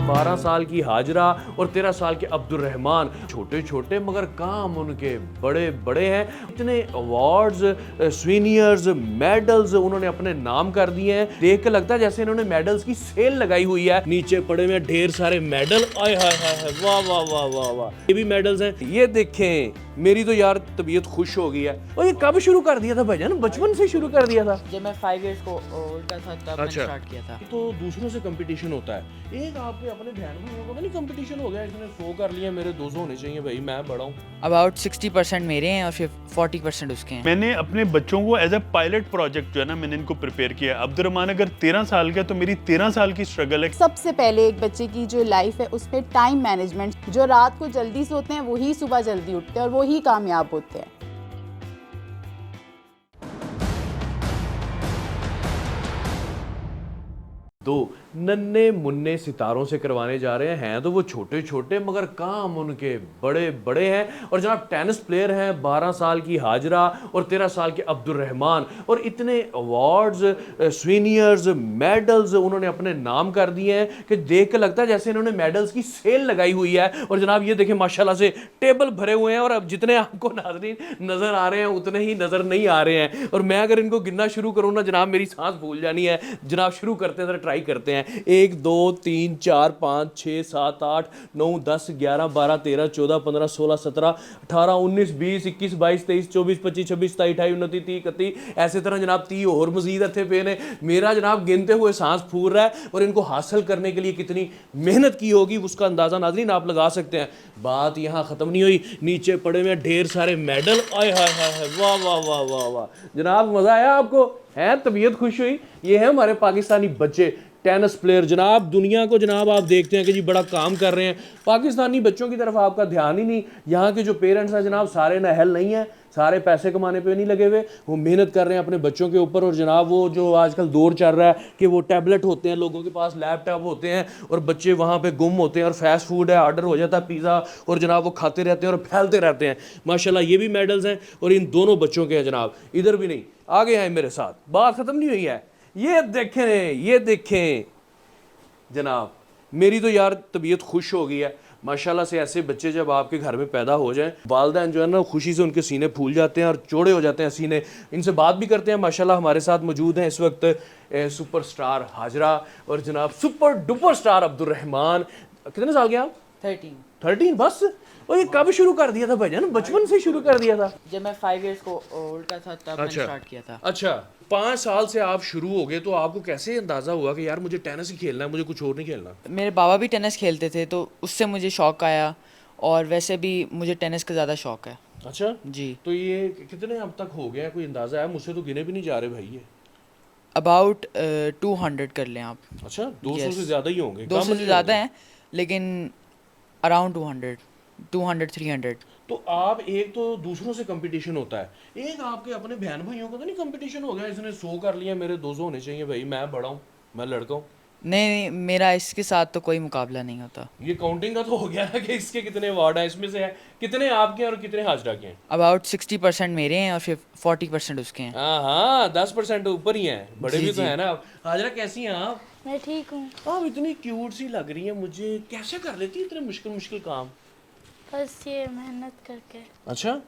12 साल की हाजरा और 13 साल के अब्दुर्रहमान, छोटे छोटे मगर काम उनके बड़े बड़े हैं। इतने अवार्ड्स, सीनियर्स, मेडल्स उन्होंने अपने नाम कर दिए हैं। देख के लगता है जैसे इन्होंने मेडल्स की सेल लगाई हुई है। नीचे पड़े हुए ढेर सारे मेडल, आय हाय हाय, वाह वाह वाह वाह वाह, ये भी मेडल्स हैं। ये देखें, मेरी तो यार तबीयत खुश हो गई है। और ये कब शुरू कर दिया था भाईजान? बचपन से शुरू कर दिया था? जब मैं 5 इयर्स को ओल्ड का था तब मैंने स्टार्ट किया था। तो दूसरों से कंपटीशन होता है। एक आपके अपने बहन भाइयों को नहीं कंपटीशन हो गया, इसने 100 कर लिया, मेरे 200 होने चाहिए भाई, मैं बड़ा हूँ। अबाउट 60% मेरे हैं और फिर 40% उसके हैं। मैंने अपने बच्चों को एज अ पायलट प्रोजेक्ट जो है ना, मैंने इनको प्रिपेयर किया। अब्दुर्रहमान अगर 13 साल का, तो मेरी 13 साल की स्ट्रगल है। सबसे पहले एक बच्चे की जो लाइफ है उसमें टाइम मैनेजमेंट, जो रात को जल्दी सोते हैं वही सुबह जल्दी उठते हैं और वही कामयाब होते हैं। दो नन्हे मुन्ने सितारों से करवाने जा रहे हैं तो वो छोटे छोटे मगर काम उनके बड़े बड़े हैं। और जनाब टेनिस प्लेयर हैं, 12 साल की हाजरा और 13 साल के अब्दुर्रहमान, और इतने अवार्ड्स, सीनियर्स, मेडल्स उन्होंने अपने नाम कर दिए हैं कि देख के लगता है जैसे इन्होंने मेडल्स की सेल लगाई हुई है। और जनाब ये देखें, माशाल्लाह से टेबल भरे हुए हैं, और अब जितने आपको नाज़रीन नज़र आ रहे हैं उतने ही नज़र नहीं आ रहे हैं। और मैं अगर इनको गिनना शुरू करूँ ना जनाब, मेरी सांस भूल जानी है। जनाब शुरू करते हैं, ट्राई करते हैं। 1 2 3 4 5 6 7 8 9 10 11 12 13 14 15 16 17 18 19 20 21 22 23 24 25 26 27 28 29 30 31, ऐसे तरह जनाब 30 और मजीद अच्छे पे ने। मेरा जनाब गिनते हुए सांस फूल रहा है। और इनको हासिल करने के लिए कितनी मेहनत की होगी उसका अंदाजा नाज़रीन आप लगा सकते हैं। बात यहाँ ख़त्म नहीं हुई, नीचे पड़े हुए ढेर सारे मेडल, आय हाय हाय, वाह वाह वाह वाह वाह। जनाब मज़ा आया आपको? है तबीयत खुश हुई? ये है हमारे पाकिस्तानी बच्चे टेनिस प्लेयर। जनाब दुनिया को जनाब आप देखते हैं कि जी बड़ा काम कर रहे हैं, पाकिस्तानी बच्चों की तरफ आपका ध्यान ही नहीं। यहाँ के जो पेरेंट्स हैं जनाब सारे नाअहल नहीं हैं, सारे पैसे कमाने पे नहीं लगे हुए, वो मेहनत कर रहे हैं अपने बच्चों के ऊपर। और जनाब वो जो आजकल दौर चल रहा है कि वो टैबलेट होते हैं, लोगों के पास लैपटॉप होते हैं और बच्चे वहाँ पे गुम होते हैं, और फास्ट फूड है, ऑर्डर हो जाता है पिज़्ज़ा, और जनाब वो खाते रहते हैं और फैलते रहते हैं। माशाल्लाह ये भी मेडल्स हैं और इन दोनों बच्चों के हैं जनाब। इधर भी नहीं, आगे हैं मेरे साथ, बात ख़त्म नहीं हुई है। ये देखें, ये देखें जनाब, मेरी तो यार तबीयत खुश हो गई है। माशाल्लाह से ऐसे बच्चे जब आपके घर में पैदा हो जाएं, वालिदैन जो है ना खुशी से उनके सीने फूल जाते हैं और चौड़े हो जाते हैं सीने। इनसे बात भी करते हैं। माशाल्लाह हमारे साथ मौजूद हैं इस वक्त सुपरस्टार हाजरा और जनाब सुपर डुपर स्टार अब्दुर्रहमान। कितने साल के आप? 13 बस? और ये कब शुरू कर दिया था भाईजान? बचपन से शुरू कर दिया था? जब मैं 5 इयर्स को ओल्ड का था तब मैंने स्टार्ट किया था। अच्छा, 5 साल से आप शुरू हो गए, तो आपको कैसे अंदाजा हुआ कि यार मुझे टेनिस ही खेलना है, मुझे कुछ और नहीं खेलना? मेरे बाबा भी टेनिस खेलते थे तो उससे मुझे शौक आया, और वैसे भी मुझे टेनिस का ज़्यादा शौक है। अच्छा जी। तो ये कितने अब तक हो गया, कोई अंदाजा है? मुझसे तो गिने भी नहीं जा रहे भाई ये। अबाउट 200 कर लें आप। अच्छा 200 Yes. से ज़्यादा ही होंगे? 200 कम से नहीं ज़्यादा होंगे? हैं, लेकिन अराउंड 200 300। तो आप, एक तो दूसरों से कंपटीशन होता है, एक आपके अपने बहन भाइयों का तो नहीं कंपटीशन हो गया? इसने 100 कर लिया, मेरे 200 होने चाहिए भाई, मैं बड़ा हूँ, मैं लड़का हूँ। नहीं, मेरा इसके साथ तो कोई मुकाबला नहीं होता। ये काउंटिंग का तो हो गया ना कि इसके कितने अवार्ड हैं, इसमें से है कितने आपके हैं और कितने हाजरा के हैं? अबाउट 60% मेरे हैं और फिर 40% उसके हैं। हाँ 10% ऊपर ही हैं, बड़े जी, भी तो जी। हैं ना। हाजरा कैसी हैं आप? मैं ठीक हूँ। आप इतनी क्यूट सी लग रही है मुझे, कैसे कर लेती है इतने मुश्किल मुश्किल काम? बस ये मेहनत करके। अच्छा,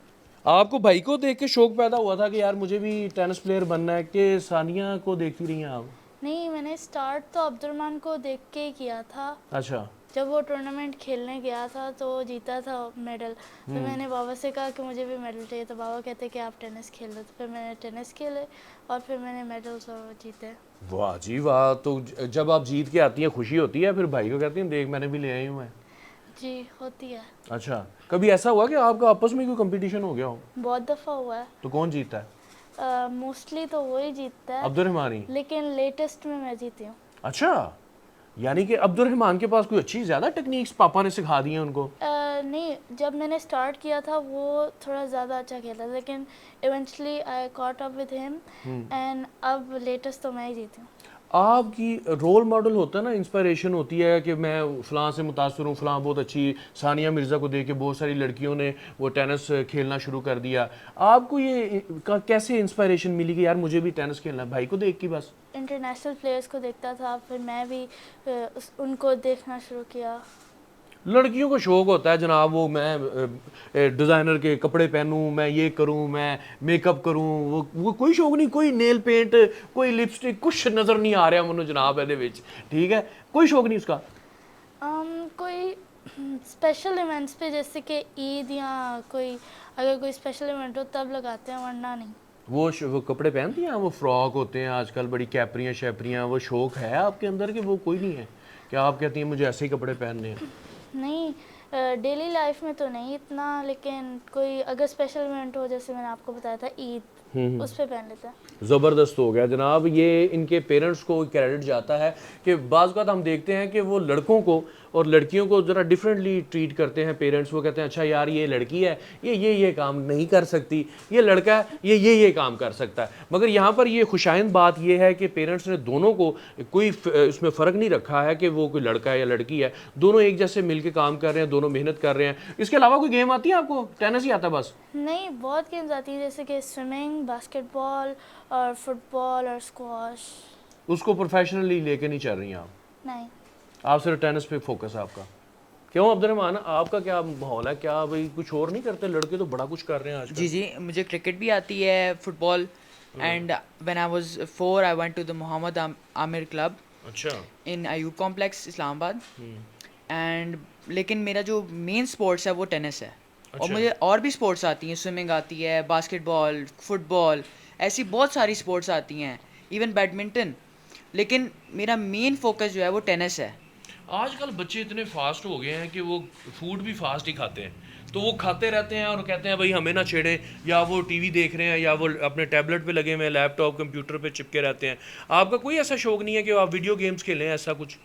आपको भाई को देख के शौक पैदा हुआ था कि यार मुझे भी टेनिस प्लेयर बनना है, कि सानिया को देखती रही हैं आप? नहीं, मैंने स्टार्ट तो अब्दुर्रहमान को देख के ही किया था। अच्छा। जब वो टूर्नामेंट खेलने गया था तो वो जीता था मेडल, तो मैंने बाबा से कहा कि मुझे भी मेडल चाहिए, तो बाबा कहते कि आप टेनिस खेल लो। तो फिर मैंने टेनिस खेले और फिर मैंने मेडल्स और जीते। वाह जी वाह। तो जब आप जीत के आती हैं खुशी होती है, फिर भाई को कहती हैं देख मैंने भी ले आई हूँ मैं? जी होती है। अच्छा, कभी ऐसा हुआ कि आपका आपस में कोई कंपटीशन हो गया हो? बहुत दफ़ा हुआ है। तो कौन जीतता है? मोस्टली तो वही जीतता है, अब्दुर्रहमान? लेकिन लेटेस्ट में मैं जीती हूँ। अच्छा, यानी कि अब्दुर्रहमान के पास कोई अच्छी ज़्यादा टेक्निक्स पापा ने सिखा दी हैं उनको? नहीं, जब मैंने स्टार्ट किया था वो थोड़ा ज़्यादा अच्छा खेला, लेकिन eventually I caught up with him and अब लेटेस्ट तो मैं ही जीती हूँ। आपकी रोल मॉडल होता है ना, इंस्पिरेशन होती है कि मैं फ़लाँ से मुतासर हूँ, फ़लाँ बहुत अच्छी, सानिया मिर्ज़ा को देख के बहुत सारी लड़कियों ने वो टेनिस खेलना शुरू कर दिया। आपको ये कैसे इंस्पिरेशन मिली कि यार मुझे भी टेनिस खेलना है? भाई को देख के बस? इंटरनेशनल प्लेयर्स को देखता था, फिर मैं भी उनको देखना शुरू किया। लड़कियों को शौक होता है जनाब, वो मैं डिज़ाइनर के कपड़े पहनूं, मैं ये करूं, मैं मेकअप करूं, वो कोई शौक नहीं, कोई नेल पेंट, कोई लिपस्टिक, कुछ नज़र नहीं आ रहा मनु जनाब ਇਹਦੇ ਵਿੱਚ, ठीक है, कोई शौक नहीं उसका। कोई स्पेशल इवेंट्स पे, जैसे कि ईद या कोई अगर कोई स्पेशल इवेंट हो तब लगाते हैं, वरना नहीं। वो कपड़े पहनती हैं, वो फ्रॉक होते हैं आजकल, बड़ी कैपरियाँ शैपरियाँ, वो शौक है आपके अंदर कि वो कोई नहीं है? क्या आप कहती हैं मुझे ऐसे ही कपड़े पहनने हैं? नहीं, डेली लाइफ में तो नहीं इतना, लेकिन कोई अगर स्पेशल इवेंट हो, जैसे मैंने आपको बताया था ईद, उस पे पहन लेते हैं। ज़बरदस्त हो गया जनाब। ये इनके पेरेंट्स को क्रेडिट जाता है कि बाज़ बात हम देखते हैं कि वो लड़कों को और लड़कियों को ज़रा डिफरेंटली ट्रीट करते हैं पेरेंट्स। वो कहते हैं अच्छा यार ये लड़की है, ये काम नहीं कर सकती, ये लड़का है, ये काम कर सकता है। मगर यहाँ पर ये खुशाइंद बात ये है कि पेरेंट्स ने दोनों को कोई इसमें फ़र्क नहीं रखा है कि वो कोई लड़का है या लड़की है, दोनों एक जैसे मिल के काम कर रहे हैं, दोनों मेहनत कर रहे हैं। इसके अलावा कोई गेम आती है आपको? टेनिस ही आता है बस? नहीं, बहुत गेम्स आती हैं, जैसे कि स्विमिंग, बास्केटबॉल और फुटबॉल और स्क्वॉश। उसको प्रोफेशनली लेके नहीं चल रही हैं आप? नहीं, आप सिर्फ टेनिस पे फोकस है आपका? क्यों अब्दुर्रहमान, आपका क्या माहौल है? क्या भाई कुछ और नहीं करते? लड़के तो बड़ा कुछ कर रहे हैं आजकल। जी जी, मुझे क्रिकेट भी आती है, football, and when I was 4 I went to the Mohammad Amir club अच्छा। In Ayub complex Islamabad. And लेकिन मेरा जो मेन स्पोर्ट्स है वो टेनिस है। और मुझे और भी स्पोर्ट्स आती हैं, स्विमिंग आती है, बास्केटबॉल, फुटबॉल, ऐसी बहुत सारी स्पोर्ट्स आती हैं, इवन बैडमिंटन। लेकिन मेरा मेन फोकस जो है वो टेनिस है। आजकल बच्चे इतने फास्ट हो गए हैं कि वो फूड भी फास्ट ही खाते हैं, तो वो खाते रहते हैं और कहते हैं भाई हमें ना छेड़ें, या वो टीवी देख रहे हैं या वो अपने टैबलेट पे लगे हुए हैं, लैपटॉप कंप्यूटर पे चिपके रहते हैं। आपका कोई ऐसा शौक नहीं है कि आप वीडियो गेम्स खेलें, ऐसा कुछ?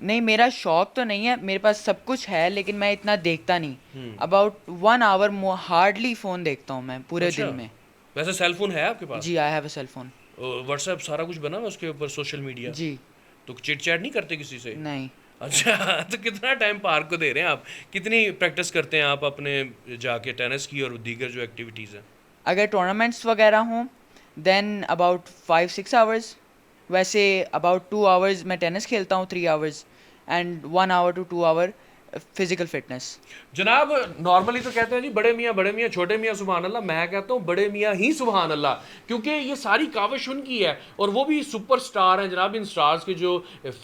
नहीं, मेरा शौक तो नहीं है, मेरे पास सब कुछ है, लेकिन मैं इतना देखता नहीं। अबाउट 1 आवर हार्डली फ़ोन देखता हूँ मैं पूरे दिन में। वैसे सेल फोन है आपके पास? जी, I have a cell phone. WhatsApp सारा कुछ बना हुआ उसके ऊपर, सोशल मीडिया? जी। तो चिट चैट नहीं करते किसी से? नहीं। अच्छा, तो कितना टाइम पार्क को दे रहे हैं आप? कितनी प्रैक्टिस करते हैं आप अपने जाके टेनिस की और दीगर जो एक्टिविटीज़ हैं? अगर टूर्नामेंट्स वगैरह हों देन अबाउट 5-6 आवर्स। वैसे अबाउट 2 आवर्स मैं टेनिस खेलता हूँ, 3 hours, and 1 hour to 2 hour physical fitness. जनाब नॉर्मली तो कहते हैं जी बड़े मियाँ छोटे मियाँ सुभान अल्लाह, मैं कहता हूँ बड़े मियाँ ही सुभान अल्लाह, क्योंकि ये सारी काविश उनकी है और वो भी सुपर स्टार हैं जनाब। इन स्टार्स के जो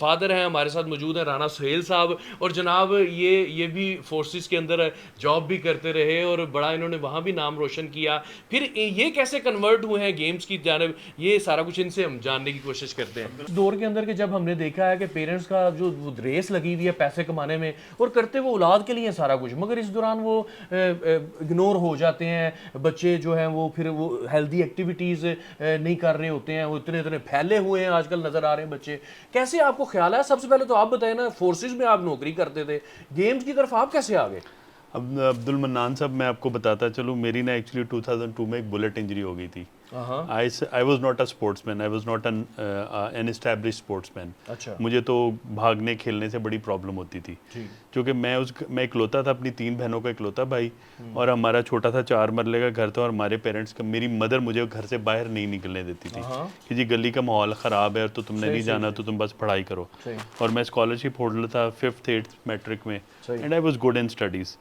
फादर हैं हमारे साथ मौजूद हैं, राना सुहेल साहब, और जनाब ये भी फोर्सेस के अंदर जॉब भी करते रहे और बड़ा इन्होंने वहाँ भी नाम रोशन किया। फिर ये कैसे कन्वर्ट हुए हैं गेम्स की जानब, ये सारा कुछ इनसे हम जानने की कोशिश करते हैं। इस दौर के अंदर के जब हमने देखा है कि पेरेंट्स का जो रेस लगी हुई है पैसे कमाने में, और करते वो औलाद के लिए सारा कुछ, मगर इस दौरान वो इग्नोर हो जाते हैं बच्चे जो हैं, वो फिर वो हेल्दी एक्टिविटीज़ नहीं कर रहे होते हैं, वो इतने फैले हुए हैं आजकल नज़र आ रहे हैं बच्चे। कैसे आपको ख्याल है? सबसे पहले तो आप बताएं ना, फोर्सेस में आप नौकरी करते थे, गेम्स की तरफ आप कैसे आ गए? अब अब्दुल मन्नान साहब, मैं आपको बताता चलूँ, मेरी ना एक्चुअली 2002 में एक बुलेट इंजरी हो गई थी। I was not a sportsman, I was not an establish sportsman. अच्छा। मुझे तो भागने खेलने से बड़ी प्रॉब्लम होती थी, क्योंकि मैं इकलौता था, अपनी 3 बहनों का इकलौता भाई, और हमारा छोटा था 4 मरले का घर था, और हमारे पेरेंट्स का, मेरी मदर मुझे घर से बाहर नहीं निकलने देती थी कि जी गली का माहौल ख़राब है तो तुमने नहीं जाना, तो तुम बस पढ़ाई करो। और मैं स्कॉलरशिप होल्डर था 5th 8th मैट्रिक में, and I was good in studies.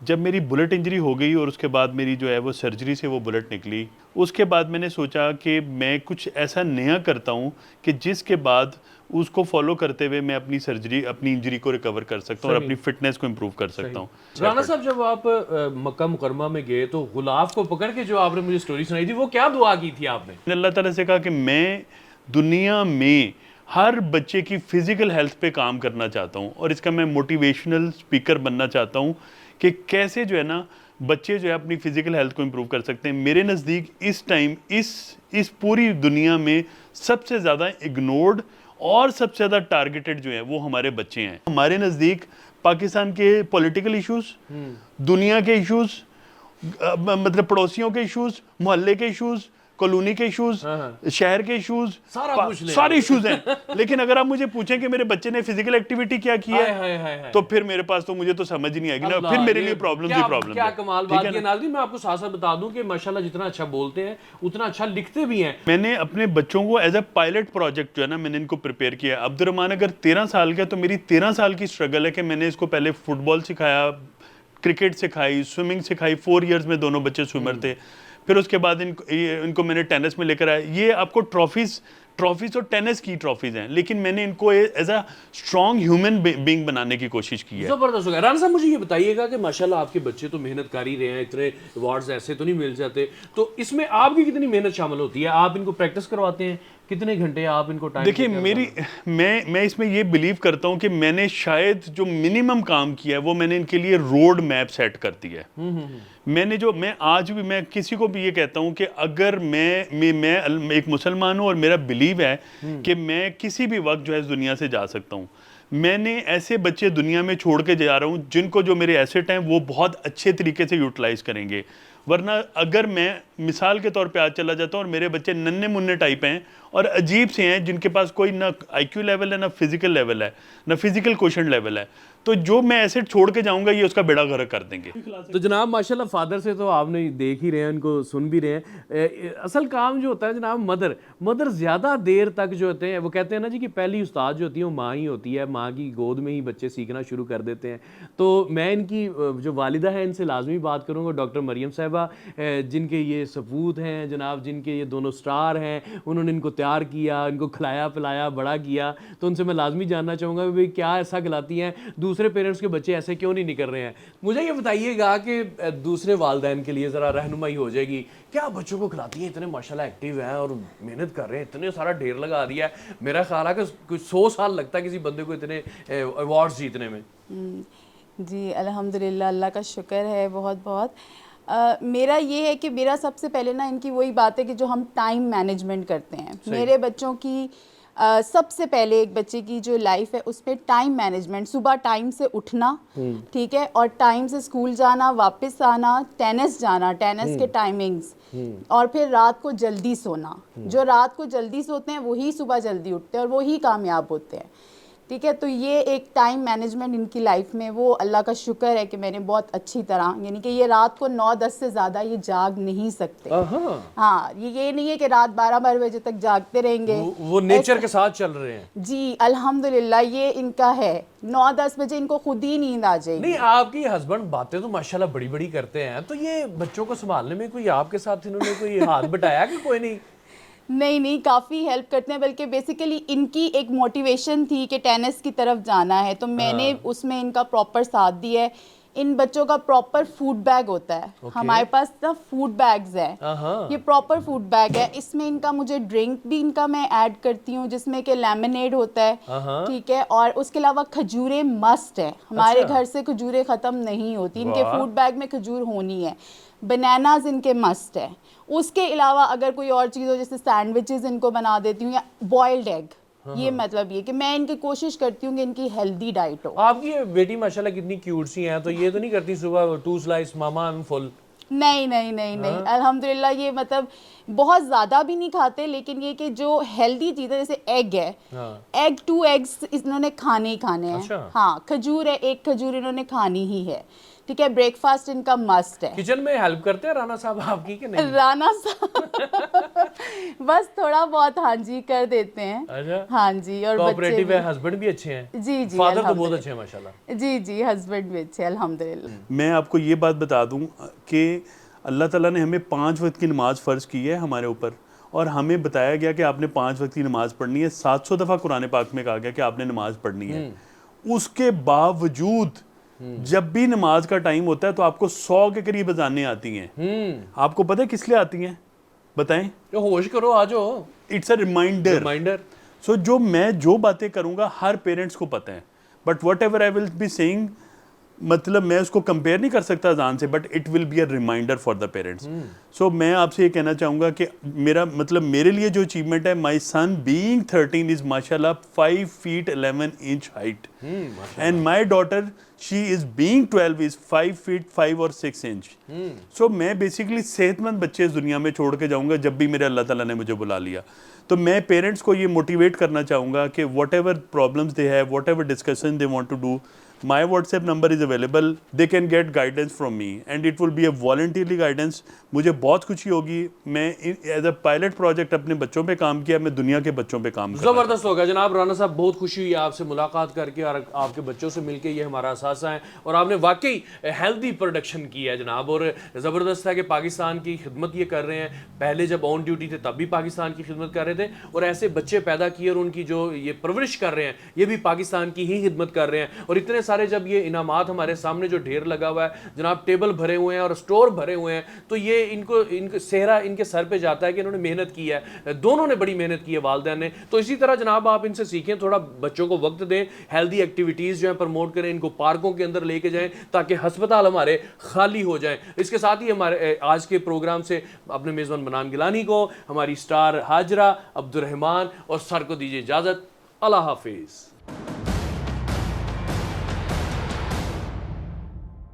जब मेरी बुलेट इंजरी हो गई और उसके बाद मेरी जो है वो सर्जरी से वो बुलेट निकली, उसके बाद मैंने सोचा कि मैं कुछ ऐसा नया करता हूँ कि जिसके बाद उसको फॉलो करते हुए मैं अपनी इंजरी को रिकवर कर सकता हूँ और अपनी फिटनेस को इम्प्रूव कर सकता हूँ। राना साहब, जब आप मक्का मुकरमा में गए तो गुलाब को पकड़ के जो आपने मुझे स्टोरी सुनाई थी, वो क्या दुआ की थी आपने? अल्लाह ताला से कहा कि मैं दुनिया में हर बच्चे की फिजिकल हेल्थ पे काम करना चाहता हूँ, और इसका मैं मोटिवेशनल स्पीकर बनना चाहता हूँ कि कैसे जो है ना बच्चे जो है अपनी फिजिकल हेल्थ को इम्प्रूव कर सकते हैं। मेरे नज़दीक इस टाइम इस पूरी दुनिया में सबसे ज़्यादा इग्नोर्ड और सबसे ज़्यादा टारगेटेड जो है वो हमारे बच्चे हैं। हमारे नज़दीक पाकिस्तान के पॉलिटिकल इश्यूज़, दुनिया के इश्यूज़, मतलब पड़ोसियों के इश्यूज़, मोहल्ले के इश्यूज़, कॉलोनी के इश्यूज, शहर के इश्यूज, सारा कुछ ले सारे इश्यूज हैं। लेकिन अगर आप मुझे पूछें कि मेरे बच्चे ने फिजिकल एक्टिविटी क्या की है, तो फिर मेरे पास तो मुझे तो समझ ही नहीं आएगी ना, फिर मेरे लिए प्रॉब्लम ही प्रॉब्लम क्या कमाल बात है नाज़रीन। मैं आपको साथ साथ बता दूं कि माशाल्लाह जितना अच्छा बोलते हैं उतना अच्छा लिखते भी हैं। मैंने अपने बच्चों को एज अ पायलट प्रोजेक्ट जो है ना, मैंने इनको प्रिपेयर किया। अब्दुर्रहमान अगर 13 साल का, तो मेरी 13 साल की स्ट्रगल है कि मैंने इसको पहले फुटबॉल सिखाया, क्रिकेट सिखाई, स्विमिंग सिखाई। 4 इयर्स में दोनों बच्चे स्विमर थे। फिर उसके बाद इनको मैंने टेनिस में लेकर आया। ये आपको ट्रॉफीज और टेनिस की ट्रॉफीज हैं, लेकिन मैंने इनको as a strong human being बनाने की कोशिश की है। जबरदस्त हो गया। राना साहब मुझे ये बताइएगा कि माशाल्लाह आपके बच्चे तो मेहनत कर ही रहे हैं, इतने अवार्ड्स ऐसे तो नहीं मिल जाते, तो इसमें आपकी कितनी मेहनत शामिल होती है? आप इनको प्रैक्टिस करवाते हैं, कितने घंटे आप इनको टाइम? देखिए मैं इसमें ये बिलीव करता हूँ कि मैंने शायद जो मिनिमम काम किया है वो मैंने इनके लिए रोड मैप सेट कर दिया है। मैं आज भी मैं किसी को भी ये कहता हूँ कि अगर मैं एक मुसलमान हूँ और मेरा बिलीव है कि मैं किसी भी वक्त जो है इस दुनिया से जा सकता हूँ। मैंने ऐसे बच्चे दुनिया में छोड़ के जा रहा हूँ जिनको जो मेरे एसेट हैं वो बहुत अच्छे तरीके से यूटिलाइज करेंगे। वरना अगर मैं मिसाल के तौर पे आज चला जाता हूँ और मेरे बच्चे नन्हे मुन्ने टाइप हैं और अजीब से हैं, जिनके पास कोई ना IQ लेवल है, ना फिजिकल लेवल है, ना फिजिकल क्वेश्चन लेवल है, तो जो मैं एसेट छोड़ के जाऊंगा ये उसका बेड़ा गर्क कर देंगे। तो जनाब माशाल्लाह फादर से तो आपने देख ही रहे हैं, इनको सुन भी रहे हैं। असल काम जो होता है जनाब, मदर ज़्यादा देर तक जो होते हैं, वो कहते हैं ना जी कि पहली उस्ताद जो होती है वो माँ ही होती है। माँ की गोद में ही बच्चे सीखना शुरू कर देते हैं। तो मैं इनकी जो वालिदा है इनसे लाजमी बात करूँगा, डॉक्टर मरियम साहिबा, जिनके ये सपूत हैं जनाब, जिनके ये दोनों स्टार हैं, उन्होंने इनको तैयार किया, इनको खिलाया पिलाया बड़ा किया। तो उनसे मैं लाजमी जानना चाहूँगा भाई क्या ऐसा खिलाती हैं, दूसरे पेरेंट्स के बच्चे ऐसे क्यों नहीं निकल रहे हैं? मुझे ये बताइएगा कि दूसरे वालिदैन के लिए ज़रा रहनुमाई हो जाएगी, क्या बच्चों को खिलाती हैं? इतने माशाल्लाह एक्टिव हैं और मेहनत कर रहे हैं, इतने सारा ढेर लगा दिया है। मेरा ख्याल है कि कुछ 100 साल लगता है किसी बंदे को इतने अवार्ड्स जीतने में। जी अल्हम्दुलिल्लाह, अल्लाह का शुक्र है बहुत बहुत। मेरा ये है कि मेरा सबसे पहले ना इनकी वही बात है कि जो हम टाइम मैनेजमेंट करते हैं, मेरे बच्चों की सबसे पहले एक बच्चे की जो लाइफ है उसमें टाइम मैनेजमेंट, सुबह टाइम से उठना, ठीक है, और टाइम से स्कूल जाना, वापस आना, टेनिस जाना, टेनिस के टाइमिंग्स, और फिर रात को जल्दी सोना। जो रात को जल्दी सोते हैं वही सुबह जल्दी उठते हैं और वही कामयाब होते हैं, ठीक है। तो ये एक टाइम मैनेजमेंट इनकी लाइफ में, वो अल्लाह का शुक्र है कि मैंने बहुत अच्छी तरह, यानी कि ये रात को 9-10 से ज़्यादा ये जाग नहीं सकते। हाँ, ये नहीं है कि रात 12 बजे तक जागते रहेंगे, वो नेचर के साथ चल रहे हैं। जी अल्हम्दुलिल्लाह, ये इनका है। 9-10 बजे इनको खुद ही नींद आ जाएगी। नहीं, आपकी हस्बैंड बातें तो माशाल्लाह बड़ी बड़ी करते हैं, तो ये बच्चों को संभालने में कोई आपके साथ इन्होंने कोई हाथ बटाया कि कोई नहीं? नहीं, काफ़ी हेल्प करते हैं, बल्कि बेसिकली इनकी एक मोटिवेशन थी कि टेनिस की तरफ जाना है, तो मैंने उसमें इनका प्रॉपर साथ दिया है। इन बच्चों का प्रॉपर फूड बैग होता है, हमारे पास ना फूड बैग्स हैं, ये प्रॉपर फूड बैग है। इसमें इनका, मुझे ड्रिंक भी इनका मैं ऐड करती हूँ जिसमें कि लेमनेड होता है, ठीक है, और उसके अलावा खजूरें मस्ट है। हमारे घर से खजूरें ख़त्म नहीं होती, इनके फूड बैग में खजूर होनी है। बनानाज इनके मस्ट है। उसके अलावा अगर कोई और चीज़ हो, जैसे सैंडविचेस इनको बना देती हूँ, या बॉइल्ड एग। ये मतलब ये कि मैं इनकी कोशिश करती हूँ कि इनकी हेल्दी डाइट हो। आपकी ये बेटी माशाल्लाह कितनी क्यूट सी हैं, तो ये तो नहीं करती सुबह 2 slice mama I am full? नहीं अल्हम्दुलिल्लाह, ये मतलब बहुत ज़्यादा भी नहीं खाते, लेकिन ये कि जो हेल्दी चीज़ें, जैसे एग है, एग 2 एग्स इन्होंने खाने ही खाने हैं। अच्छा। हाँ, खजूर है, एक खजूर इन्होंने खानी ही है, ठीक है। ब्रेकफास्ट इनका मस्ट है। किचन में हेल्प करते हैं राना साहब आपकी कि नहीं? राना साहब बस थोड़ा बहुत हाँ जी कर देते हैं। अच्छा। हाँ जी, और कोऑपरेटिव है, हस्बैंड भी अच्छे हैं? जी फादर तो बहुत अच्छे हैं माशाल्लाह। जी हस्बैंड भी अच्छे अल्हम्दुलिल्लाह। मैं आपको ये बात बता दूं कि अल्लाह ताला ने हमें 5 वक्त की नमाज फ़र्ज़ की है हमारे ऊपर, और हमें बताया गया कि आपने 5 वक्त की नमाज पढ़नी है। 700 दफ़ा कुरान पाक में कहा गया कि आपने नमाज पढ़नी है। उसके बावजूद जब भी नमाज का टाइम होता है तो आपको 100 के करीब अज़ानें आती हैं। आपको पता है किस लिए आती हैं? बताएं। तो होश करो, आ जाओ। It's a reminder. सो मैं जो बातें करूंगा हर पेरेंट्स को पता है, but whatever I will be saying, मतलब मैं उसको कंपेयर नहीं कर सकता अजान से, but it will be a reminder for the parents. So मैं आपसे ये कहना चाहूँगा कि मेरा मतलब मेरे लिए जो अचीवमेंट है, माई सन बीइंग 13 इज़ माशाल्लाह 5 feet 11 inch height, and my daughter she is being 12 is 5 feet 5 or 6 inch। सो मैं बेसिकली सेहतमंद बच्चे इस दुनिया में छोड़ के जाऊँगा जब भी मेरे अल्लाह ताला ने मुझे बुला लिया। तो मैं पेरेंट्स को ये मोटिवेट करना चाहूँगा कि whatever problems they have, whatever discussion they want to do, my WhatsApp number is available, they can get guidance from me and it will be a voluntarily guidance। मुझे बहुत खुशी होगी, मैं as a pilot project अपने बच्चों पे काम किया, मैं दुनिया के बच्चों पे काम कर ज़बरदस्त होगा जनाब। राना साहब बहुत खुशी हुई आपसे मुलाकात करके और आपके बच्चों से मिलके, ये हमारा असासा है और आपने वाकई हेल्दी प्रोडक्शन की है जनाब। और ज़बरदस्त है कि पाकिस्तान की खिदमत ये कर रहे हैं, पहले जब ऑन ड्यूटी थे तब भी पाकिस्तान की खिदमत कर रहे थे और ऐसे बच्चे पैदा किए और उनकी जो ये परवरिश कर रहे हैं ये भी पाकिस्तान की ही खिदमत कर रहे हैं। और इतने सारे जब ये इनामात हमारे सामने जो ढेर लगा हुआ है जनाब, टेबल भरे हुए हैं और स्टोर भरे हुए हैं, तो ये इनको सेहरा इनके सर पे जाता है कि इन्होंने मेहनत की है, दोनों ने बड़ी मेहनत की है वालिदैन ने। तो इसी तरह जनाब आप इनसे सीखें, थोड़ा बच्चों को वक्त दें, हेल्दी एक्टिविटीज़ जो है प्रमोट करें, इनको पार्कों के अंदर लेके जाएं ताकि हस्पताल हमारे खाली हो जाएं। इसके साथ ही हमारे आज के प्रोग्राम से अपने मेज़बान बनाम गिलानी को, हमारी स्टार हाजरा, अब्दुर्रहमान और सर को दीजिए इजाज़त। अल्लाह हाफिज़।